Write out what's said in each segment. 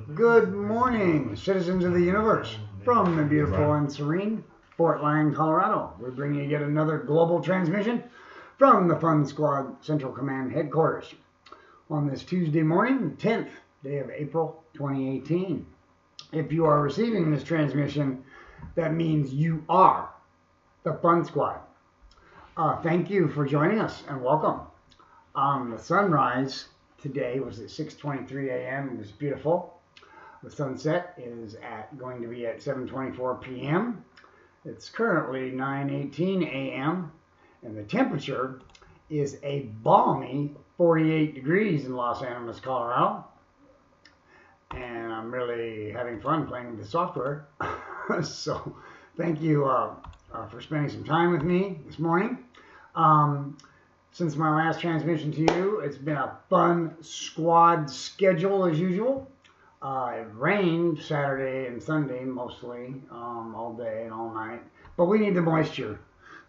Good morning, citizens of the universe. From the beautiful and serene Fort Lyon, Colorado, we're bringing you yet another global transmission from the Fun Squad Central Command Headquarters on this Tuesday morning, 10th day of April 2018. If you are receiving this transmission, that means you are the Fun Squad. Thank you for joining us and welcome. The sunrise today was at 6:23 a.m. It was beautiful. The sunset is going to be at 7:24 p.m. It's currently 9:18 a.m. and the temperature is a balmy 48 degrees in Los Angeles, Colorado. And I'm really having fun playing with the software. So thank you for spending some time with me this morning. Since my last transmission to you, it's been a fun squad schedule as usual. It rained Saturday and Sunday mostly, all day and all night. But we need the moisture,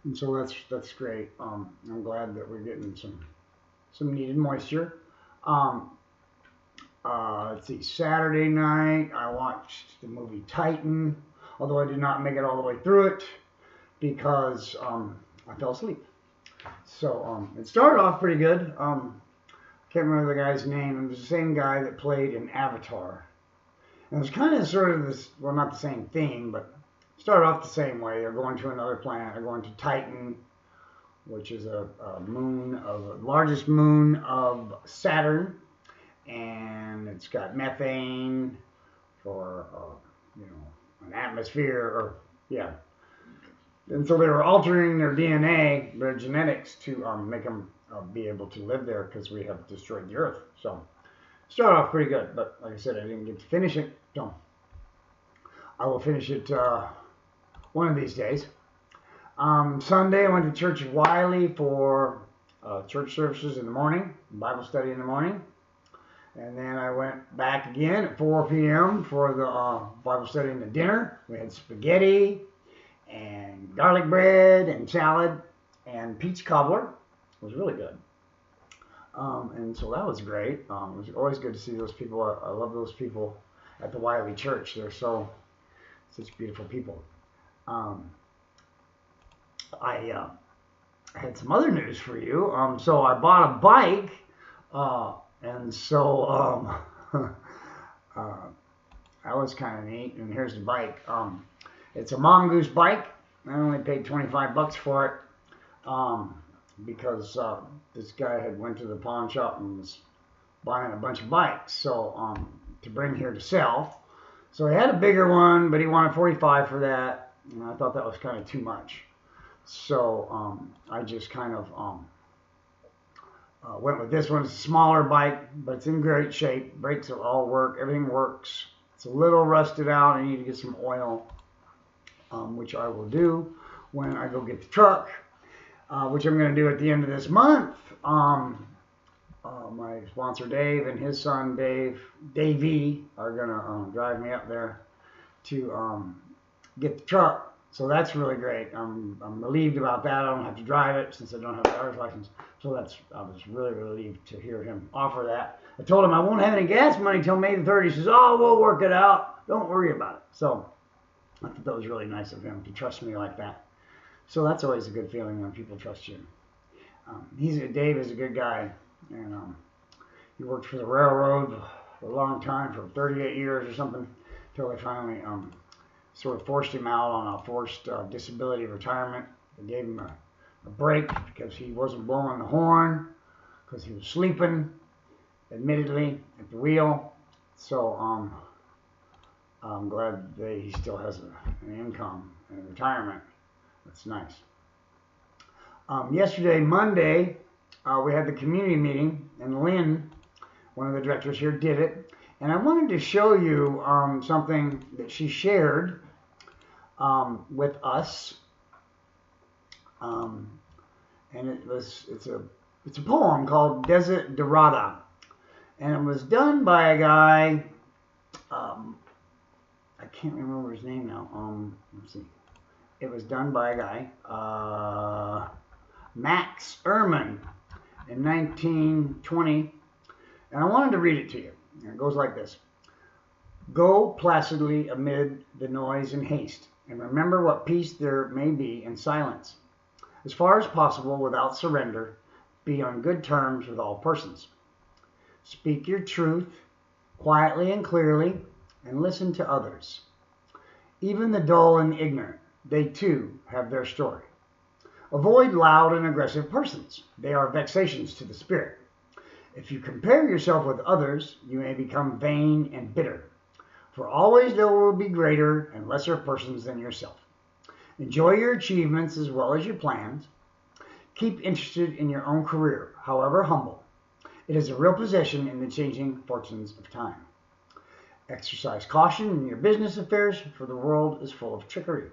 and so that's great. I'm glad that we're getting some needed moisture. Let's see. Saturday night I watched the movie Titan, although I did not make it all the way through it because I fell asleep. So it started off pretty good. Can't remember the guy's name. It was the same guy that played in Avatar. And it was kind of sort of this, well, not the same thing, but started off the same way. They're going to another planet. They're going to Titan, which is a moon of the largest moon of Saturn, and it's got methane for an atmosphere, or yeah. And so they were altering their DNA, their genetics, to make them be able to live there because we have destroyed the Earth. So started off pretty good, but like I said, I didn't get to finish it. So I will finish it one of these days. Sunday, I went to Church of Wiley for church services in the morning, Bible study in the morning. And then I went back again at 4 p.m. for the Bible study and the dinner. We had spaghetti and garlic bread and salad and peach cobbler. It was really good. And so that was great. It was always good to see those people. I love those people at the Wiley Church. They're such beautiful people. I had some other news for you. So I bought a bike, and so that was kind of neat. And here's the bike. It's a Mongoose bike. I only paid $25 for it because this guy had went to the pawn shop and was buying a bunch of bikes, so to bring here to sell. So he had a bigger one, but he wanted $45 for that, and I thought that was kind of too much. So I just kind of went with this one. It's a smaller bike, but it's in great shape. Brakes will all work. Everything works. It's a little rusted out. I need to get some oil, which I will do when I go get the truck, which I'm going to do at the end of this month. My sponsor Dave and his son Davey, are going to drive me up there to get the truck. So that's really great. I'm relieved about that. I don't have to drive it since I don't have a driver's license. So I was really relieved to hear him offer that. I told him I won't have any gas money till May the 30th. He says, "Oh, we'll work it out. Don't worry about it." So I thought that was really nice of him to trust me like that. So that's always a good feeling when people trust you. Dave is a good guy, and he worked for the railroad for a long time, for 38 years or something, until they finally sort of forced him out on a forced disability retirement. They gave him a break because he wasn't blowing the horn, because he was sleeping, admittedly, at the wheel. So I'm glad that he still has an income and retirement. That's nice. Yesterday, Monday, we had the community meeting, and Lynn, one of the directors here, did it. And I wanted to show you something that she shared with us. And it's a poem called Desiderata. And it was done by a guy, I can't remember his name now. Let's see. It was done by a guy, Max Ehrman, in 1920. And I wanted to read it to you. And it goes like this. Go placidly amid the noise and haste, and remember what peace there may be in silence. As far as possible, without surrender, be on good terms with all persons. Speak your truth quietly and clearly, and listen to others. Even the dull and ignorant, they too have their story. Avoid loud and aggressive persons. They are vexations to the spirit. If you compare yourself with others, you may become vain and bitter. For always there will be greater and lesser persons than yourself. Enjoy your achievements as well as your plans. Keep interested in your own career, however humble. It is a real possession in the changing fortunes of time. Exercise caution in your business affairs, for the world is full of trickery.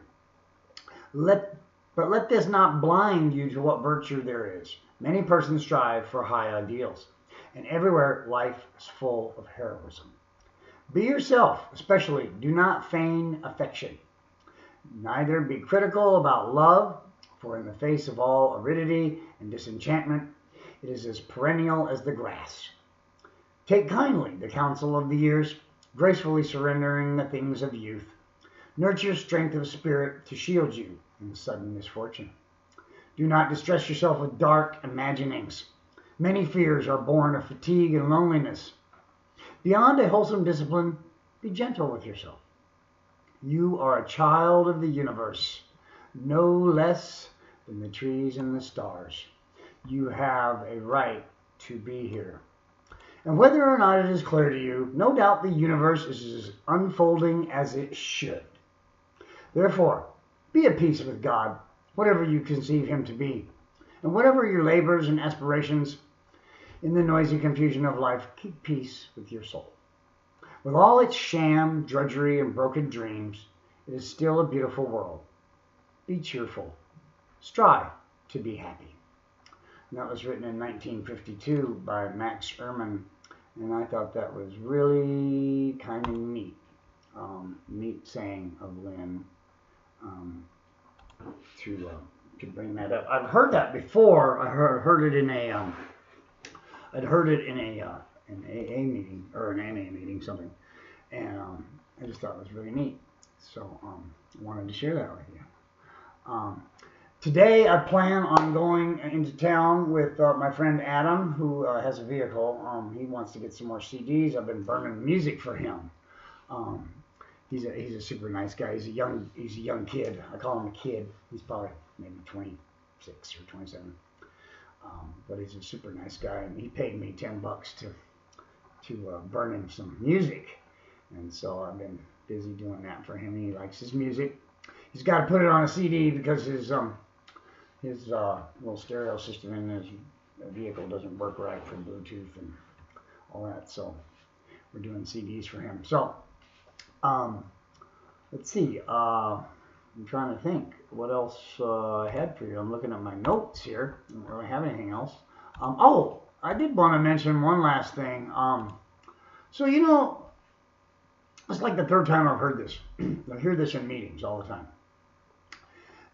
But let this not blind you to what virtue there is. Many persons strive for high ideals, and everywhere life is full of heroism. Be yourself, especially do not feign affection. Neither be critical about love, for in the face of all aridity and disenchantment, it is as perennial as the grass. Take kindly the counsel of the years, gracefully surrendering the things of youth. Nurture strength of spirit to shield you in sudden misfortune. Do not distress yourself with dark imaginings. Many fears are born of fatigue and loneliness. Beyond a wholesome discipline, be gentle with yourself. You are a child of the universe, no less than the trees and the stars. You have a right to be here. And whether or not it is clear to you, no doubt the universe is as unfolding as it should. Therefore, be at peace with God, whatever you conceive him to be. And whatever your labors and aspirations, in the noisy confusion of life, keep peace with your soul. With all its sham, drudgery, and broken dreams, it is still a beautiful world. Be cheerful. Strive to be happy. And that was written in 1952 by Max Ehrmann, and I thought that was really kind of neat. Neat saying of Lynn to bring that up. I've heard that before. I heard it in a I'd heard it in an AA meeting or an NA meeting, something, and I just thought it was really neat. So I wanted to share that with you. Today I plan on going into town with my friend Adam, who has a vehicle. He wants to get some more CDs. I've been burning music for him. He's a super nice guy. He's a young kid. I call him a kid. He's probably maybe 26 or 27. But he's a super nice guy, and he paid me $10 to burn him some music, and so I've been busy doing that for him. He likes his music. He's got to put it on a CD because his little stereo system in his vehicle doesn't work right for Bluetooth and all that. So we're doing CDs for him. So let's see. I'm trying to think what else I had for you. I'm looking at my notes here. I don't really have anything else. Oh, I did want to mention one last thing. So, you know, it's like the third time I've heard this. I hear this in meetings all the time.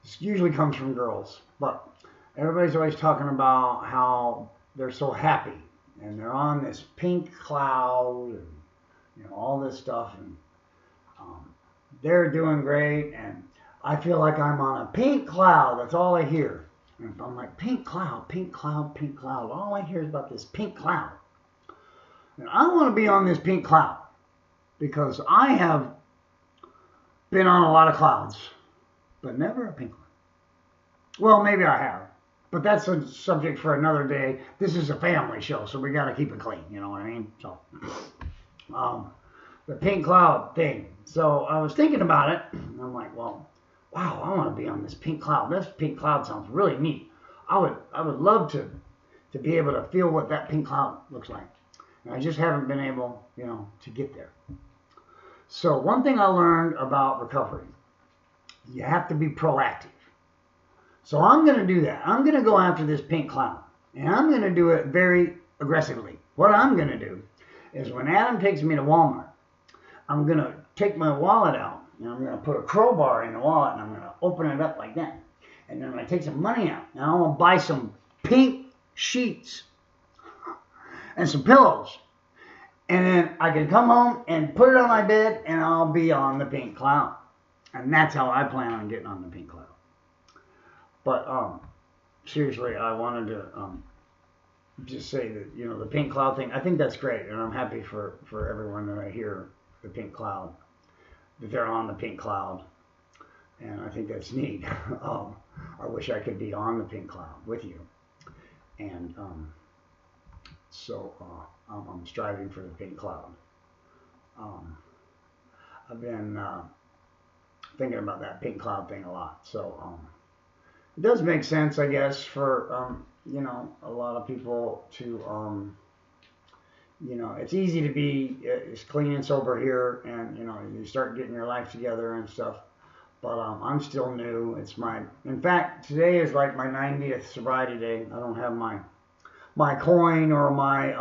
This usually comes from girls, but everybody's always talking about how they're so happy and they're on this pink cloud and, you know, all this stuff, and they're doing great, and I feel like I'm on a pink cloud. That's all I hear. And I'm like, pink cloud, pink cloud, pink cloud. All I hear is about this pink cloud. And I want to be on this pink cloud because I have been on a lot of clouds, but never a pink one. Well, maybe I have, but that's a subject for another day. This is a family show, so we got to keep it clean. You know what I mean? So, the pink cloud thing. So I was thinking about it, and I'm like, well, wow, I want to be on this pink cloud. This pink cloud sounds really neat. I would love to be able to feel what that pink cloud looks like. And I just haven't been able, you know, to get there. So one thing I learned about recovery, you have to be proactive. So I'm going to do that. I'm going to go after this pink cloud, and I'm going to do it very aggressively. What I'm going to do is when Adam takes me to Walmart, I'm going to take my wallet out, and I'm going to put a crowbar in the wallet, and I'm going to open it up like that. And then I'm going to take some money out, and I'm going to buy some pink sheets and some pillows. And then I can come home and put it on my bed, and I'll be on the pink cloud. And that's how I plan on getting on the pink cloud. But seriously, I wanted to just say that, you know, the pink cloud thing, I think that's great. And I'm happy for everyone that I hear the pink cloud, that they're on the pink cloud. And I think that's neat. I wish I could be on the pink cloud with you. And so I'm striving for the pink cloud. I've been thinking about that pink cloud thing a lot. So it does make sense, I guess, for you know, a lot of people to you know, it's easy to be as clean and sober here, and you know, you start getting your life together and stuff. But I'm still new. It's in fact, today is like my 90th sobriety day. I don't have my coin or my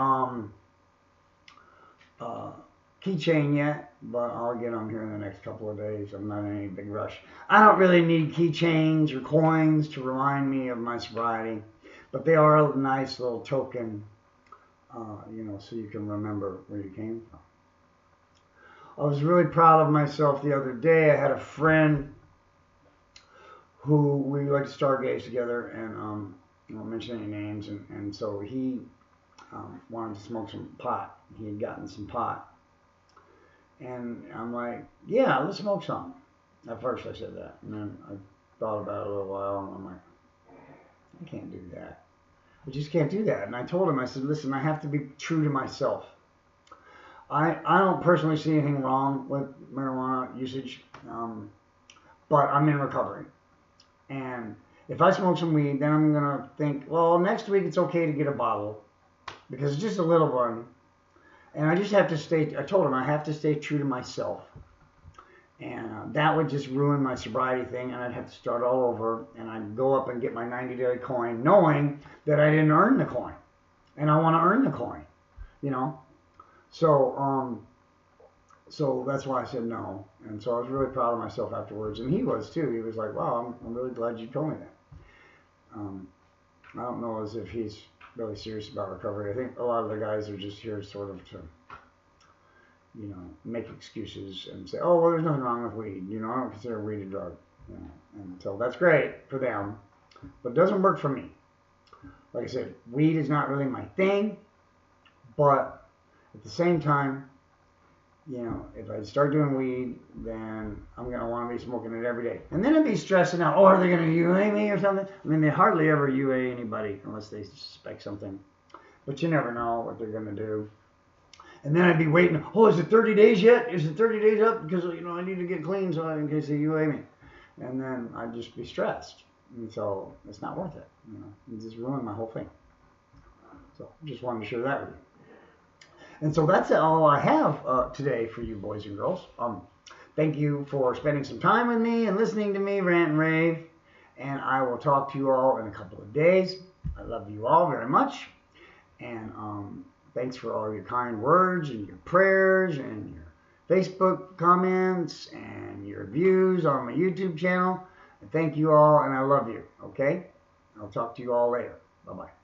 keychain yet, but I'll get them here in the next couple of days. I'm not in any big rush. I don't really need keychains or coins to remind me of my sobriety, but they are a nice little token, you know, so you can remember where you came from. I was really proud of myself the other day. I had a friend who we like to stargaze together, and I won't mention any names, and so he wanted to smoke some pot. He had gotten some pot. And I'm like, yeah, let's smoke some. At first I said that. And then I thought about it a little while, and I'm like, I can't do that. I just can't do that. And I told him, I said, listen, I have to be true to myself. I don't personally see anything wrong with marijuana usage, but I'm in recovery. And if I smoke some weed, then I'm going to think, well, next week it's okay to get a bottle, because it's just a little one. And I just have to stay, I told him I have to stay true to myself. And that would just ruin my sobriety thing, and I'd have to start all over, and I'd go up and get my 90-day coin knowing that I didn't earn the coin. And I want to earn the coin, you know. So so that's why I said no. And so I was really proud of myself afterwards, and he was too. He was like, wow, I'm really glad you told me that. I don't know as if he's really serious about recovery. I think a lot of the guys are just here sort of to, you know, make excuses and say, oh, well, there's nothing wrong with weed. You know, I don't consider weed a drug. You know, and so that's great for them, but it doesn't work for me. Like I said, weed is not really my thing, but at the same time, you know, if I start doing weed, then I'm going to want to be smoking it every day. And then I'd be stressing out, oh, are they going to UA me or something? I mean, they hardly ever UA anybody unless they suspect something. But you never know what they're going to do. And then I'd be waiting, oh, is it 30 days yet? Is it 30 days up? Because, you know, I need to get clean so in case they UA me. And then I'd just be stressed. And so it's not worth it. You know, it just ruined my whole thing. So just wanted to share that with you. And so that's all I have today for you boys and girls. Thank you for spending some time with me and listening to me rant and rave. And I will talk to you all in a couple of days. I love you all very much. And thanks for all your kind words and your prayers and your Facebook comments and your views on my YouTube channel. And thank you all, and I love you. Okay? I'll talk to you all later. Bye-bye.